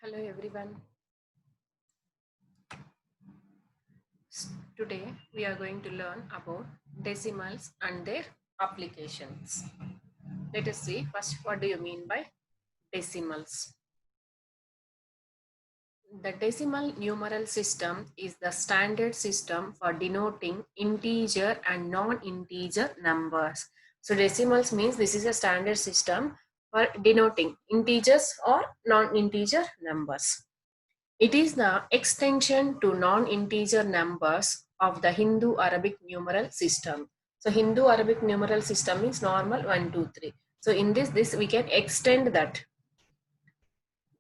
Hello everyone. Today we are going to learn about decimals and their applications. Let us see first what do you mean by decimals. The decimal numeral system is the standard system for denoting integer and non-integer numbers. So decimals means this is a standard system for denoting integers or non-integer numbers. It is the extension to non-integer numbers of the Hindu-Arabic numeral system. So Hindu-Arabic numeral system means normal 1, 2, 3. So in this we can extend that.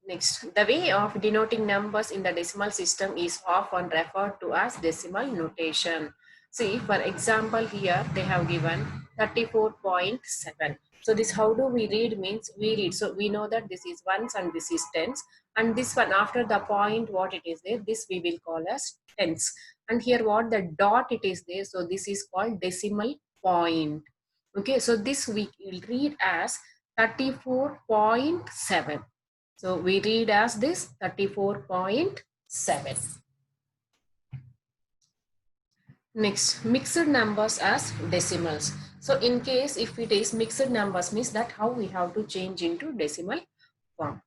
Next, the way of denoting numbers in the decimal system is often referred to as decimal notation. See, for example, here they have given 34.7. So this how do we read means we read. So we know that this is ones and this is tens. And this one after the point what it is there, this we will call as tens. And here what the dot it is there. So this is called decimal point. Okay, so this we will read as 34.7. So we read as this 34.7. Next, mixed numbers as decimals. So in case if it is mixed numbers means that how we have to change into decimal form.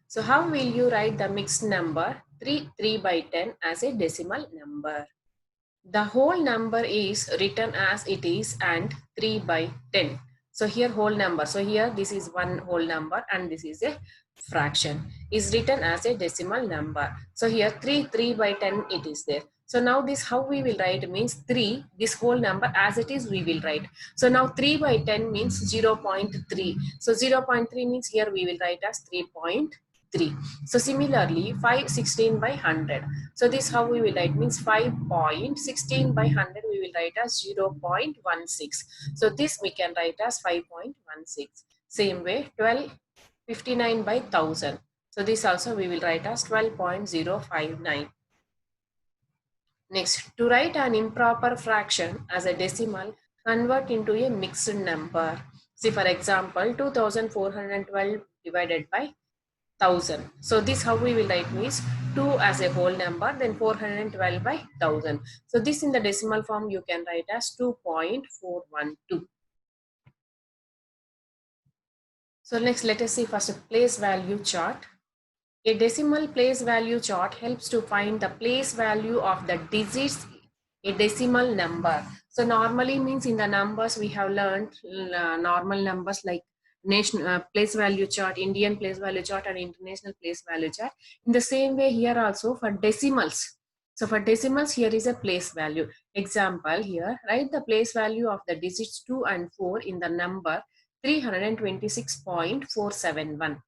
So how will you write the mixed number 3 by 10 as a decimal number? The whole number is written as it is and 3 by 10. So here whole number. So here this is one whole number and this is a fraction is written as a decimal number. So here 3 by 10 it is there. So now this how we will write means 3 this whole number as it is we will write. So now 3 by 10 means 0.3. So 0.3 means here we will write as 3.3. So similarly 516 by 100. So this how we will write means 5.16 by 100 we will write as 0.16. So this we can write as 5.16. Same way 1259 by 1000. So this also we will write as 12.059. Next, to write an improper fraction as a decimal, convert into a mixed number. See for example 2412 divided by 1000. So this how we will write means 2 as a whole number then 412 by 1000. So this in the decimal form you can write as 2.412. So next let us see first a place value chart. A decimal place value chart helps to find the place value of the digits a decimal number. So normally means in the numbers we have learned normal numbers like nation place value chart, Indian place value chart and international place value chart. In the same way here also for decimals. So for decimals here is a place value. Example here write the place value of the digits 2 and 4 in the number 326.471.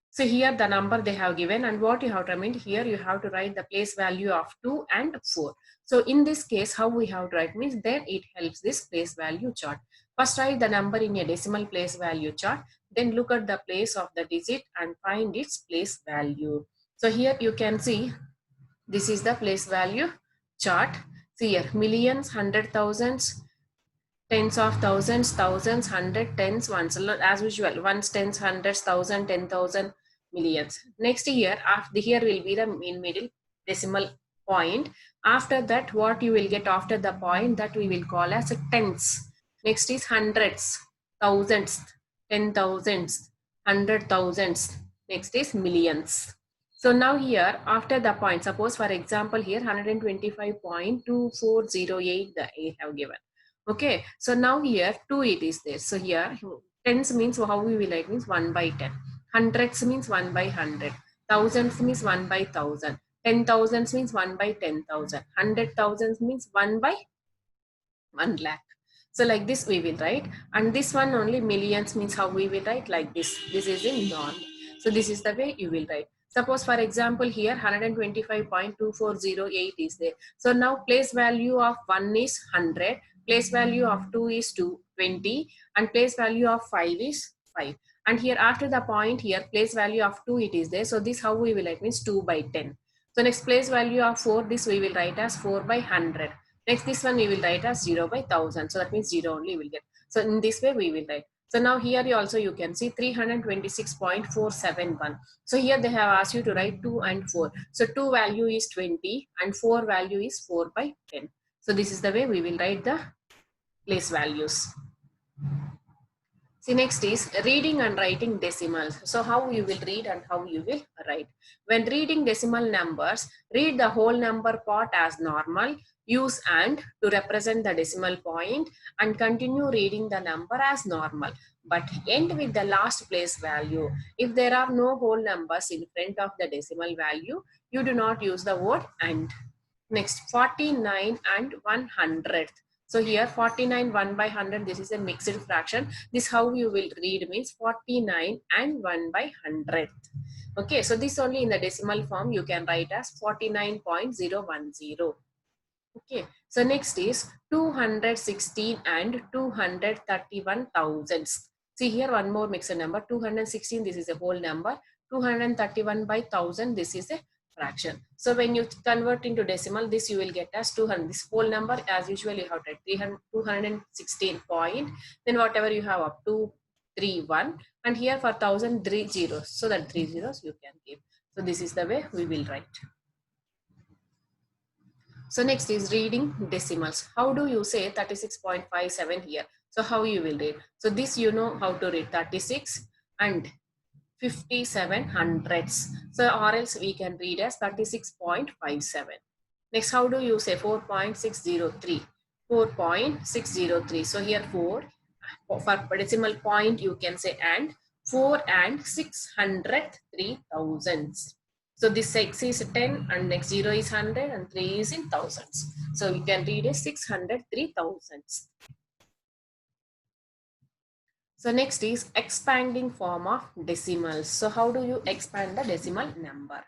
So here the number they have given and what you have to mean here you have to write the place value of 2 and 4. So in this case how we have to write means then it helps this place value chart. First write the number in a decimal place value chart, then look at the place of the digit and find its place value. So here you can see this is the place value chart. See here millions, hundred thousands, tens of thousands, thousands, hundred, tens, ones. As usual, ones, tens, hundreds, thousand, 10,000, millions. Next year, after here will be the in middle decimal point. After that, what you will get after the point that we will call as a tens. Next is hundreds, thousands, 10,000s, 100,000s. Next is millions. So now here after the point, suppose for example here 125.2408 they have given. Okay, so now here 2 it is there. So here tens means how we will write means 1 by 10. Hundreds means 1 by 100. Thousands means 1 by 1000. 10,000s means 1 by 10,000. 100,000s means 1 by 1 lakh. So like this we will write, and this one only millions means how we will write like this. This is in non. So this is the way you will write. Suppose for example here 125.2408 is there. So now place value of 1 is 100, place value of 2 is 220, and place value of 5 is 5. And here after the point here place value of 2 it is there. So this how we will write means 2 by 10. So next place value of 4 this we will write as 4 by 100. Next this one we will write as 0 by 1000. So that means 0 only we will get. So in this way we will write. So now here you can see 326.471. So here they have asked you to write 2 and 4. So 2 value is 20 and 4 value is 4 by 10. So this is the way we will write the place values. See, next is reading and writing decimals. So how you will read and how you will write. When reading decimal numbers, read the whole number part as normal, use and to represent the decimal point, and continue reading the number as normal, but end with the last place value. If there are no whole numbers in front of the decimal value, you do not use the word and. Next, 49 and 100th. So here 49 1 by 100, this is a mixed fraction. This how you will read means 49 and 1 by 100th. Okay, so this only in the decimal form you can write as 49.010. Okay, so next is 216 and 231 thousandths. See here one more mixed number, 216, this is a whole number, 231 by 1000, this is a fraction. So when you convert into decimal, this you will get as 200. This whole number as usual you have to 216 point, then whatever you have up to 31, and here for 1000 3 zeros, so that 3 zeros you can give. So this is the way we will write. So next is reading decimals. How do you say 36.57 here? So how you will read? So this you know how to read 36 and 57 hundredths. So or else we can read as 36.57. Next, how do you say 4.603? 4.603. So here 4 for decimal point you can say and 4 and 603 thousandths. So this 6 is 10 and next 0 is 100 and 3 is in thousands. So you can read as 603 thousandths. So next is expanding form of decimals. So how do you expand the decimal number?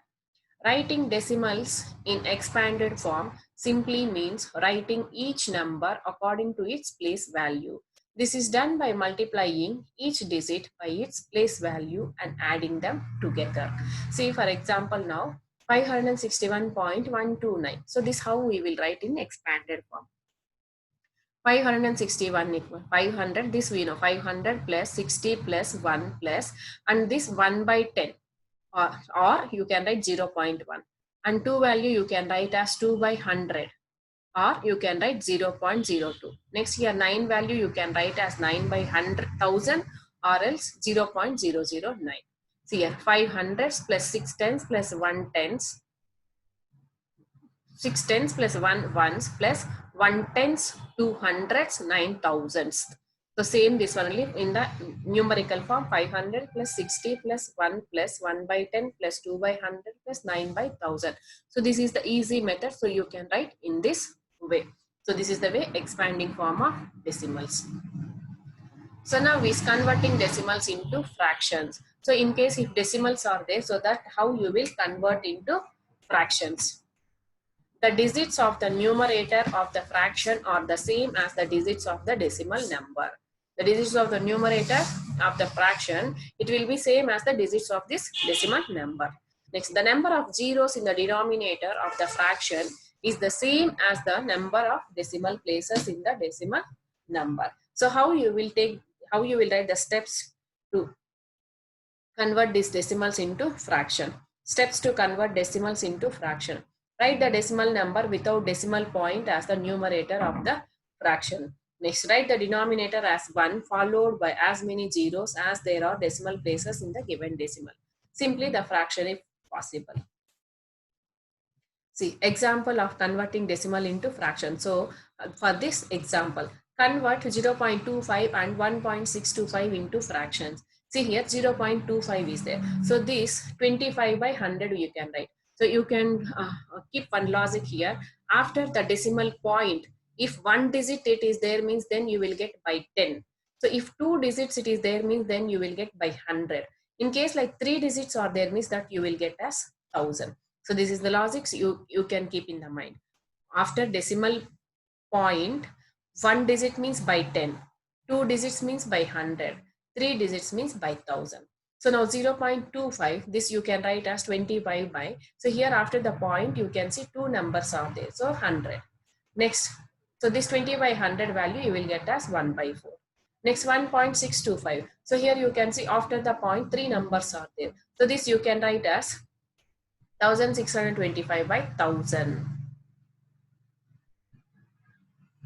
Writing decimals in expanded form simply means writing each number according to its place value. This is done by multiplying each digit by its place value and adding them together. See, for example, now 561.129. So this how we will write in expanded form. 561 equal 500, this we know 500 plus 60 plus 1 plus and this 1 by 10 or you can write 0.1 and 2 value you can write as 2 by 100 or you can write 0.02. Next here 9 value you can write as 9 by 100,000 or else 0.009. See here 500s plus 6 tens plus 1 tens, 6 tens plus 1 ones plus 1 tens, 2 hundreds, 9 thousandths. So same this only in the numerical form 500 plus 60 plus 1 plus 1 by 10 plus 2 by 100 plus 9 by 1000. So this is the easy method. So you can write in this way. So this is the way expanding form of decimals. So now we is converting decimals into fractions. So in case if decimals are there, so that how you will convert into fractions. The digits of the numerator of the fraction are the same as the digits of the decimal number. The digits of the numerator of the fraction, it will be same as the digits of this decimal number. Next, the number of zeros in the denominator of the fraction is the same as the number of decimal places in the decimal number. So how you will write the steps to convert these decimals into fraction. Steps to convert decimals into fraction. Write the decimal number without decimal point as the numerator of the fraction. Next, write the denominator as 1 followed by as many zeros as there are decimal places in the given decimal. Simply the fraction if possible. See, example of converting decimal into fraction. So, for this example, convert 0.25 and 1.625 into fractions. See here 0.25 is there. So this 25 by 100 you can write. So you can keep one logic here. After the decimal point, if one digit it is there means then you will get by 10. So if 2 digits it is there means then you will get by 100. In case like 3 digits are there means that you will get as 1000. So this is the logic you can keep in the mind. After decimal point, 1 digit means by 10, 2 digits means by 100, 3 digits means by 1000. So now 0.25, this you can write as 25 by, so here after the point you can see 2 numbers are there, so 100. Next, so this 20 by 100 value you will get as 1 by 4. Next 1.625. So here you can see after the point 3 numbers are there. So this you can write as 1625 by 1000.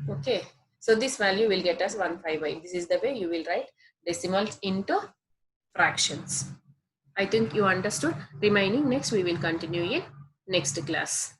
Okay. So this value will get us 158. This is the way you will write decimals into fractions. I think you understood. Remaining next we will continue in next class.